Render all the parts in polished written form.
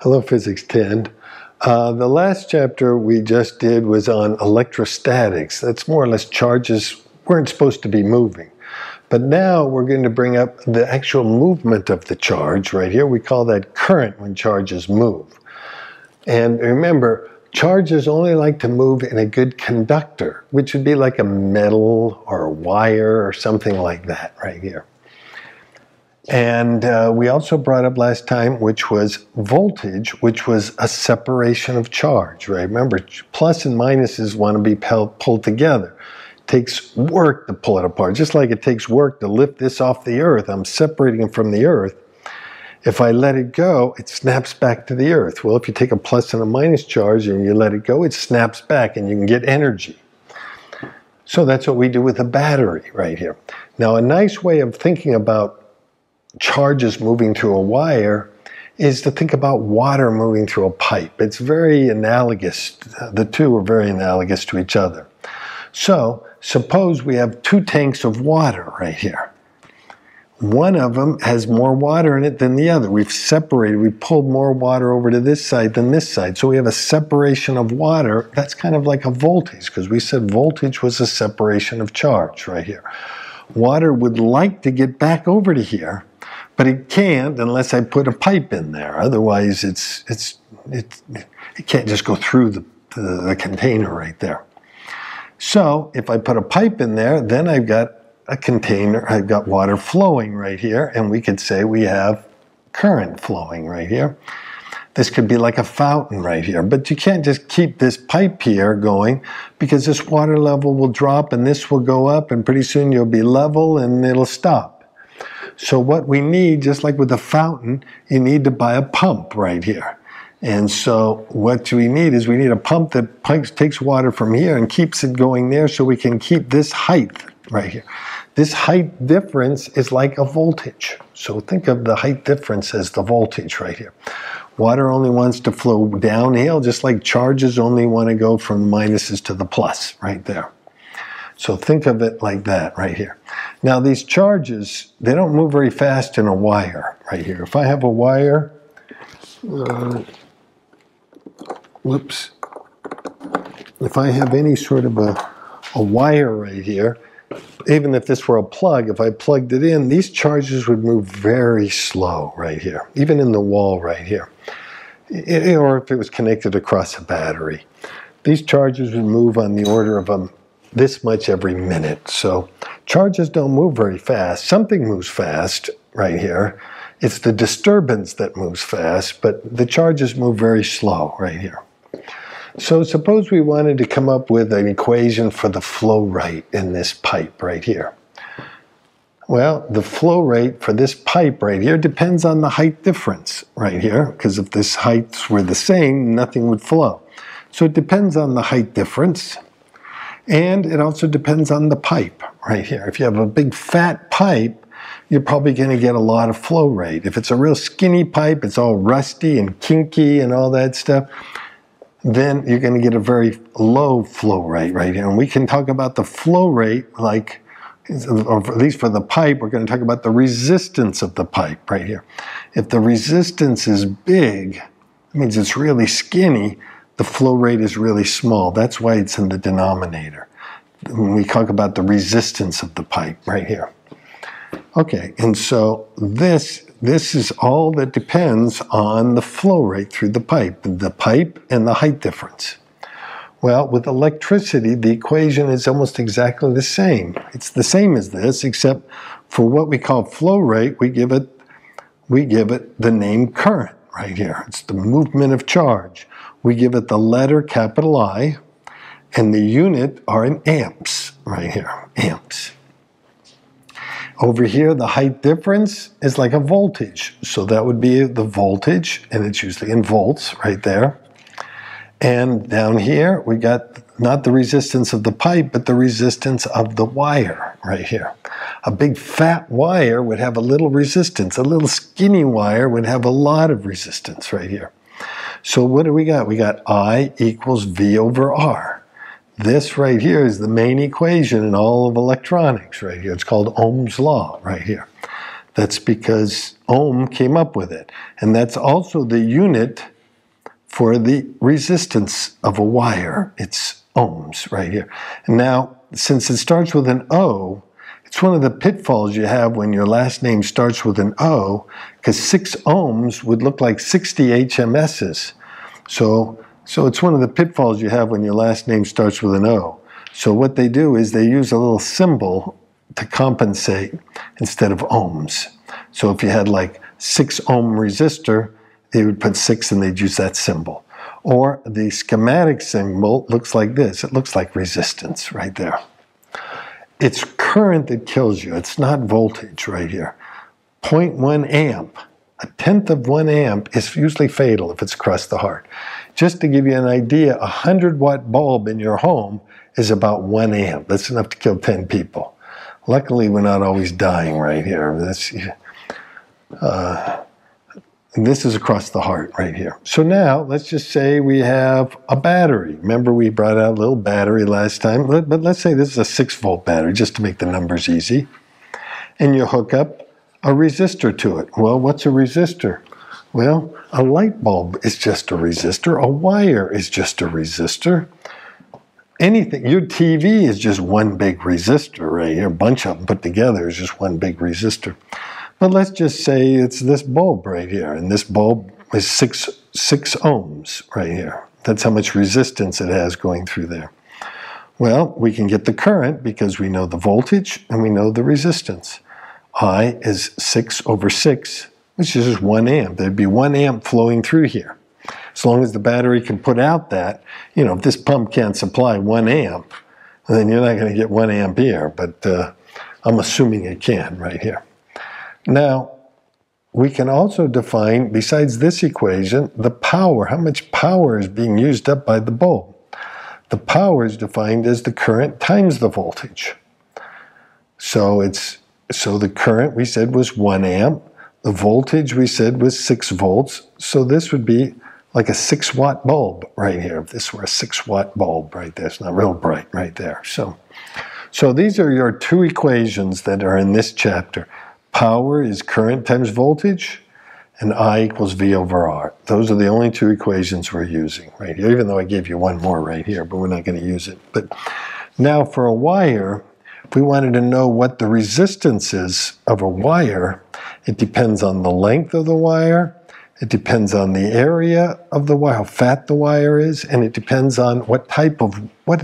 Hello, Physics 10. The last chapter we just did was on electrostatics. That's more or less charges weren't supposed to be moving. But now we're going to bring up the actual movement of the charge right here. We call that current when charges move. And remember, charges only like to move in a good conductor, which would be like a metal or a wire or something like that right here. And we also brought up last time, which was voltage, which was a separation of charge, right? Remember, plus and minuses want to be pulled together. It takes work to pull it apart, just like it takes work to lift this off the earth. I'm separating it from the earth. If I let it go, it snaps back to the earth. Well, if you take a plus and a minus charge and you let it go, it snaps back and you can get energy. So that's what we do with a battery right here. Now, a nice way of thinking about charges moving through a wire is to think about water moving through a pipe. It's very analogous. The two are very analogous to each other. So suppose we have two tanks of water right here. One of them has more water in it than the other. We've separated, we pulled more water over to this side than this side. So we have a separation of water. That's kind of like a voltage, because we said voltage was a separation of charge right here. Water would like to get back over to here, but it can't unless I put a pipe in there. Otherwise, it can't just go through the container right there. So if I put a pipe in there, then I've got a container, I've got water flowing right here, and we could say we have current flowing right here. This could be like a fountain right here, but you can't just keep this pipe here going, because this water level will drop and this will go up, and pretty soon you'll be level and it'll stop. So what we need, just like with a fountain, you need to buy a pump right here. And so what we need is we need a pump that takes water from here and keeps it going there, so we can keep this height right here. This height difference is like a voltage. So think of the height difference as the voltage right here. Water only wants to flow downhill, just like charges only want to go from minuses to the plus right there. So think of it like that right here. Now these charges, they don't move very fast in a wire right here. If I have a wire, if I have any sort of a wire right here, even if this were a plug, if I plugged it in, these charges would move very slow right here, even in the wall right here. Or if it was connected across a battery. These charges would move on the order of this much every minute. So charges don't move very fast. Something moves fast right here. It's the disturbance that moves fast, but the charges move very slow right here. So suppose we wanted to come up with an equation for the flow rate in this pipe right here. Well, the flow rate for this pipe right here depends on the height difference right here, because if this heights were the same, nothing would flow. So it depends on the height difference, and it also depends on the pipe right here. If you have a big fat pipe, you're probably going to get a lot of flow rate. If it's a real skinny pipe, it's all rusty and kinky and all that stuff, then you're going to get a very low flow rate right here. And we can talk about the flow rate, like, or at least for the pipe, we're going to talk about the resistance of the pipe right here. If the resistance is big, it means it's really skinny, the flow rate is really small. That's why it's in the denominator, when we talk about the resistance of the pipe right here. Okay, and so this is all that depends on the flow rate through the pipe and the height difference. Well, with electricity, the equation is almost exactly the same. It's the same as this, except for what we call flow rate, we give it the name current right here. It's the movement of charge. We give it the letter capital I, and the unit are in amps right here, amps. Over here, the height difference is like a voltage. So that would be the voltage, and it's usually in volts right there. And down here, we got not the resistance of the pipe, but the resistance of the wire right here. A big fat wire would have a little resistance. A little skinny wire would have a lot of resistance right here. So what do we got? We got I equals V over R. This right here is the main equation in all of electronics right here. It's called Ohm's law right here. That's because ohm came up with it. And that's also the unit for the resistance of a wire. It's ohms right here. And now, since it starts with an O, it's one of the pitfalls you have when your last name starts with an O, because 6 ohms would look like 60 HMSs. So it's one of the pitfalls you have when your last name starts with an O. So what they do is they use a little symbol to compensate instead of ohms. So if you had like 6 ohm resistor, they would put 6 and they'd use that symbol. Or the schematic symbol looks like this. It looks like resistance right there. It's current that kills you. It's not voltage right here. 0.1 amp, a tenth of 1 amp is usually fatal if it's across the heart. Just to give you an idea, a 100-watt bulb in your home is about 1 amp. That's enough to kill 10 people. Luckily, we're not always dying right here. This is across the heart right here. So now, let's just say we have a battery. Remember we brought out a little battery last time, but let's say this is a 6-volt battery, just to make the numbers easy. And you hook up a resistor to it. Well, what's a resistor? Well, a light bulb is just a resistor. A wire is just a resistor. Anything, your TV is just one big resistor right here. A bunch of them put together is just one big resistor. But let's just say it's this bulb right here, and this bulb is 6 ohms right here. That's how much resistance it has going through there. Well, we can get the current because we know the voltage and we know the resistance. I is 6 over 6, which is just 1 amp. There'd be 1 amp flowing through here. As long as the battery can put out that, you know, if this pump can't supply 1 amp, then you're not going to get 1 amp here, but I'm assuming it can right here. Now, we can also define, besides this equation, the power. How much power is being used up by the bulb? The power is defined as the current times the voltage. So the current we said was 1 amp. The voltage we said was 6 volts. So this would be like a 6-watt bulb right here. If this were a 6-watt bulb right there, it's not real bright right there. So these are your 2 equations that are in this chapter. Power is current times voltage, and I equals V over R. Those are the only 2 equations we're using right here, even though I gave you one more right here, but we're not going to use it. But now for a wire, if we wanted to know what the resistance is of a wire, it depends on the length of the wire, it depends on the area of the wire, how fat the wire is, and it depends on what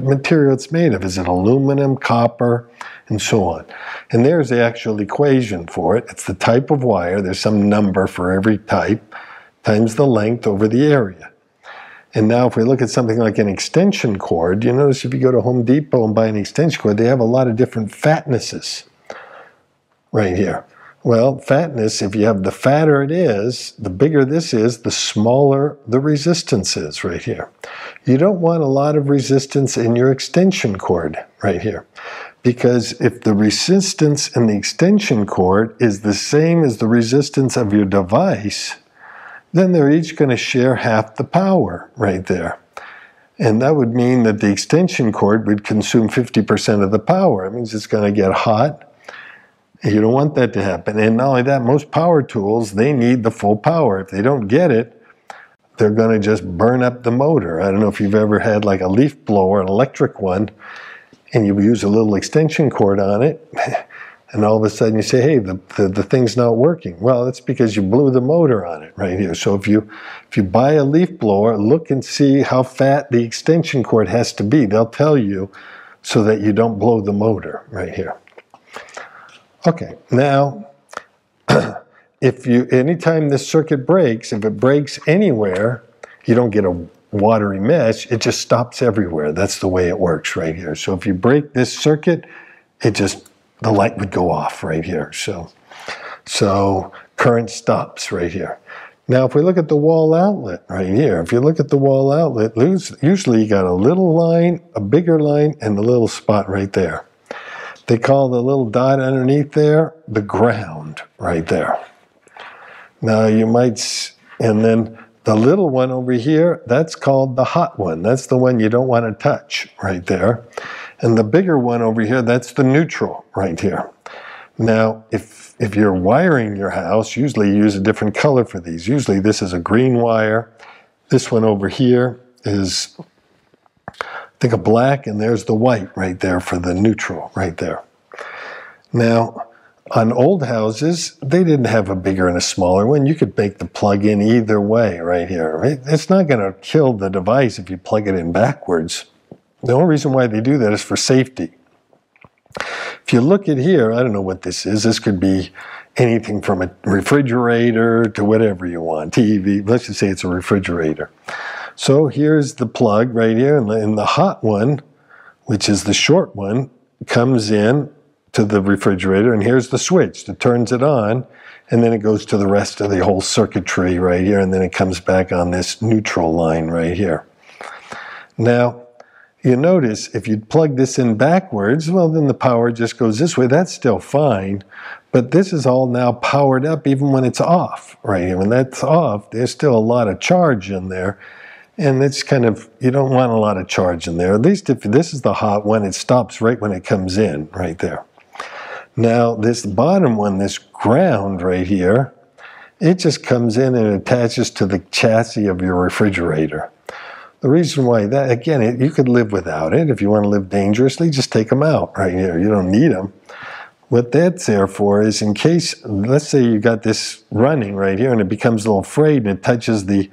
material it's made of. Is it aluminum, copper, and so on. And there's the actual equation for it. It's the type of wire. There's some number for every type times the length over the area. And now if we look at something like an extension cord, you notice if you go to Home Depot and buy an extension cord, they have a lot of different fatnesses right here. Well, fatness, if you have the fatter it is, the bigger this is, the smaller the resistance is right here. You don't want a lot of resistance in your extension cord right here. Because if the resistance in the extension cord is the same as the resistance of your device, then they're each going to share half the power right there. And that would mean that the extension cord would consume 50% of the power. It means it's going to get hot. You don't want that to happen. And not only that, most power tools, they need the full power. If they don't get it, they're going to just burn up the motor. I don't know if you've ever had like a leaf blower, an electric one, and you use a little extension cord on it, and all of a sudden you say, hey, the thing's not working. Well, that's because you blew the motor on it right here. So if you buy a leaf blower, look and see how fat the extension cord has to be. They'll tell you so that you don't blow the motor right here. Okay, now, anytime this circuit breaks, if it breaks anywhere, you don't get a watery mesh, it just stops everywhere. That's the way it works right here. So if you break this circuit, the light would go off right here. So current stops right here. Now if we look at the wall outlet right here, if you look at the wall outlet, usually you got a little line, a bigger line, and a little spot right there. They call the little dot underneath there the ground right there. Now you might, and then the little one over here, that's called the hot one. That's the one you don't want to touch right there. And the bigger one over here, that's the neutral right here. Now, if you're wiring your house, usually you use a different color for these. Usually this is a green wire. This one over here is, I think, a black, and there's the white right there for the neutral right there. Now, on old houses, they didn't have a bigger and a smaller one. You could make the plug in either way right here. It's not going to kill the device if you plug it in backwards. The only reason why they do that is for safety. If you look at here, I don't know what this is. This could be anything from a refrigerator to whatever you want, TV. Let's just say it's a refrigerator. So here's the plug right here, and the hot one, which is the short one, comes in to the refrigerator, and here's the switch that turns it on, and then it goes to the rest of the whole circuitry right here, and then it comes back on this neutral line right here. Now, you notice if you plug this in backwards, well, then the power just goes this way. That's still fine, but this is all now powered up even when it's off right here. When that's off, there's still a lot of charge in there, and it's kind of, you don't want a lot of charge in there. At least if this is the hot one, it stops right when it comes in right there. Now, this bottom one, this ground right here, it just comes in and attaches to the chassis of your refrigerator. The reason why that, again, you could live without it. If you want to live dangerously, just take them out right here. You don't need them. What that's there for is in case, let's say you got this running right here and it becomes a little frayed and it touches the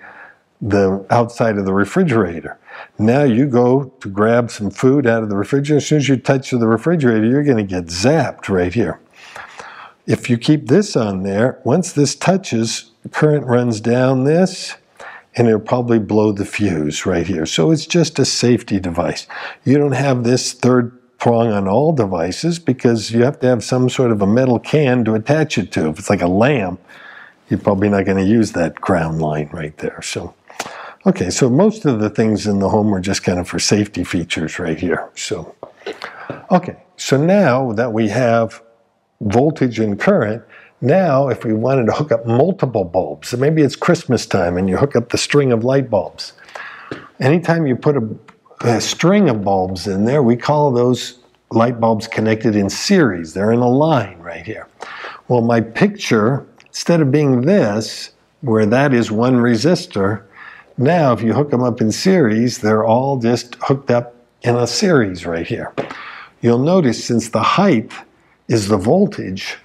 outside of the refrigerator. Now you go to grab some food out of the refrigerator. As soon as you touch the refrigerator, you're going to get zapped right here. If you keep this on there, once this touches, the current runs down this, and it'll probably blow the fuse right here. So it's just a safety device. You don't have this third prong on all devices because you have to have some sort of a metal can to attach it to. If it's like a lamp, you're probably not going to use that ground line right there. So, okay, so most of the things in the home are just kind of for safety features right here. So, okay, so now that we have voltage and current, now, if we wanted to hook up multiple bulbs, so maybe it's Christmas time and you hook up the string of light bulbs. Anytime you put a string of bulbs in there, we call those light bulbs connected in series. They're in a line right here. Well, my picture, instead of being this, where that is one resistor, now if you hook them up in series, they're all just hooked up in a series right here. You'll notice since the height is the voltage,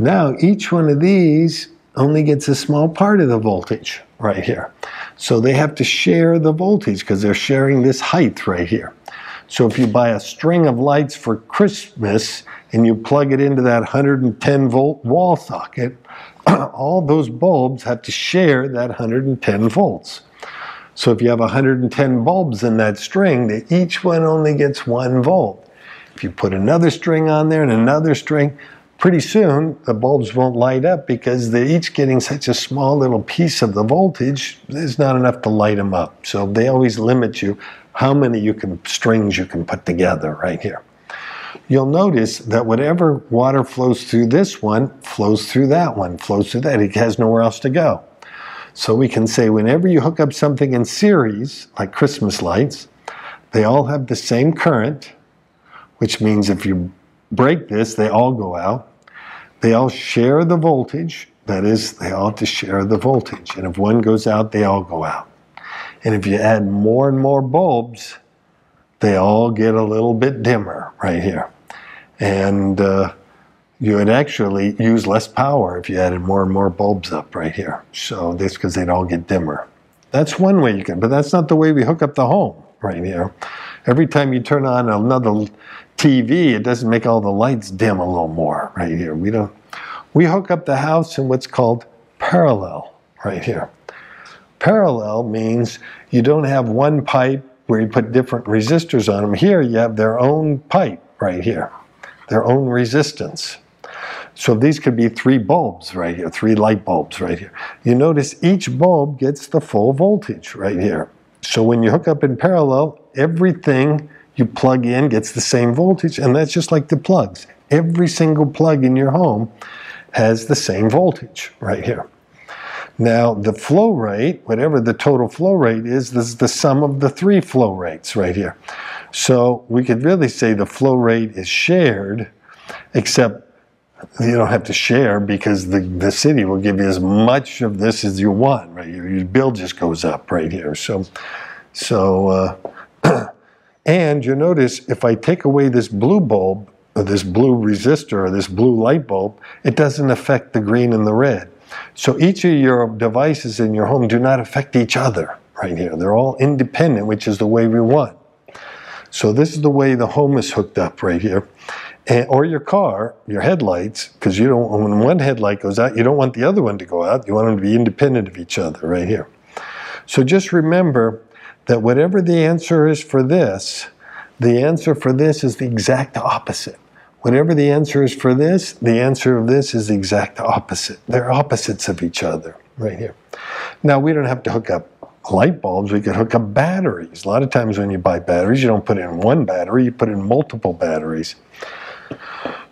now each one of these only gets a small part of the voltage right here. So they have to share the voltage because they're sharing this height right here. So if you buy a string of lights for Christmas and you plug it into that 110 volt wall socket, all those bulbs have to share that 110 volts. So if you have 110 bulbs in that string, each one only gets 1 volt. If you put another string on there and another string, pretty soon the bulbs won't light up because they're each getting such a small little piece of the voltage, there's not enough to light them up. So they always limit you how many strings you can put together right here. You'll notice that whatever water flows through this one, flows through that one, flows through that. It has nowhere else to go. So we can say whenever you hook up something in series, like Christmas lights, they all have the same current, which means if you break this, they all go out. They all share the voltage. That is, they all have to share the voltage. And if one goes out, they all go out. And if you add more and more bulbs, they all get a little bit dimmer right here. And you would actually use less power if you added more and more bulbs up right here. So this because they'd all get dimmer. That's one way you can, but that's not the way we hook up the home right here. Every time you turn on another TV, it doesn't make all the lights dim a little more right here. We hook up the house in what's called parallel right here. Parallel means you don't have one pipe where you put different resistors on them. Here you have their own pipe right here, their own resistance. So these could be 3 bulbs right here, 3 light bulbs right here. You notice each bulb gets the full voltage right here. So when you hook up in parallel, everything you plug in gets the same voltage, and that's just like the plugs. Every single plug in your home has the same voltage right here. Now the flow rate, whatever the total flow rate is, this is the sum of the 3 flow rates right here. So we could really say the flow rate is shared, except you don't have to share because the city will give you as much of this as you want, right? Your bill just goes up right here. And you notice if I take away this blue bulb, or this blue resistor, or this blue light bulb, it doesn't affect the green and the red. So each of your devices in your home do not affect each other right here. They're all independent, which is the way we want. So this is the way the home is hooked up right here. Or your car, your headlights, because you don't, when one headlight goes out, you don't want the other one to go out. You want them to be independent of each other right here. So just remember that whatever the answer is for this, the answer for this is the exact opposite. Whatever the answer is for this, the answer of this is the exact opposite. They're opposites of each other right here. Now, we don't have to hook up light bulbs. We could hook up batteries. A lot of times when you buy batteries, you don't put in one battery, you put in multiple batteries.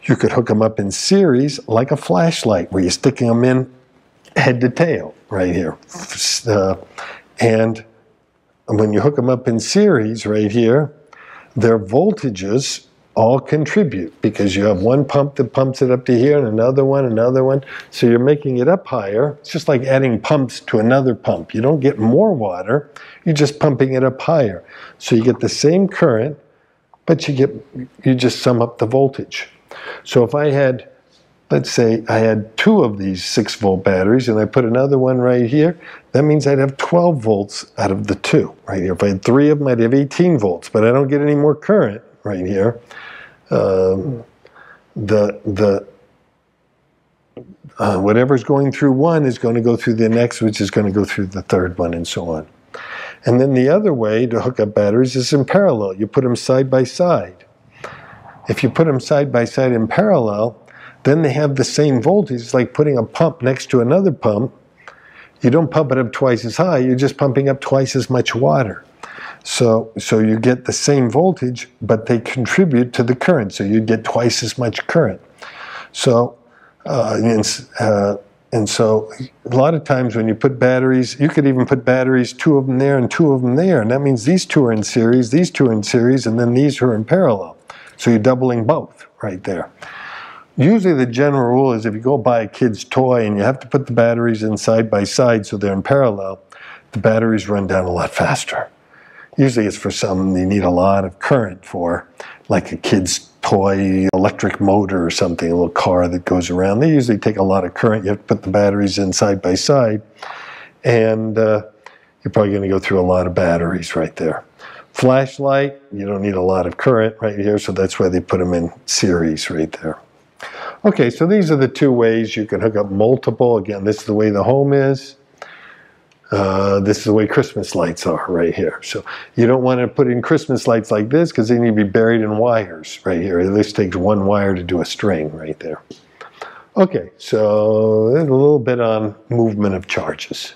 You could hook them up in series like a flashlight where you're sticking them in head to tail right here. And when you hook them up in series right here, their voltages all contribute because you have one pump that pumps it up to here and another one. So you're making it up higher. It's just like adding pumps to another pump. You don't get more water, you're just pumping it up higher. So you get the same current, but you just sum up the voltage. So if I had, let's say I had 2 of these 6-volt batteries and I put another one right here, that means I'd have 12 volts out of the 2 right here. If I had 3 of them, I'd have 18 volts, but I don't get any more current right here. Whatever's going through one is going to go through the next, which is going to go through the third one, and so on. And then the other way to hook up batteries is in parallel. You put them side by side. If you put them side by side in parallel, then they have the same voltage. It's like putting a pump next to another pump. You don't pump it up twice as high, you're just pumping up twice as much water. So you get the same voltage, but they contribute to the current, so you get twice as much current. So, and so a lot of times when you put batteries, you could even put batteries, 2 of them there and 2 of them there, and that means these 2 are in series, these 2 are in series, and then these are in parallel. So you're doubling both right there. Usually the general rule is if you go buy a kid's toy and you have to put the batteries in side by side so they're in parallel, the batteries run down a lot faster. Usually it's for something you need a lot of current for, like a kid's toy electric motor or something, a little car that goes around. They usually take a lot of current. You have to put the batteries in side by side, and you're probably going to go through a lot of batteries right there. Flashlight, you don't need a lot of current right here, so that's why they put them in series right there. Okay, so these are the 2 ways you can hook up multiple. Again, this is the way the home is. This is the way Christmas lights are right here. So you don't want to put in Christmas lights like this because they need to be buried in wires right here. This takes 1 wire to do a string right there. Okay, so a little bit on movement of charges.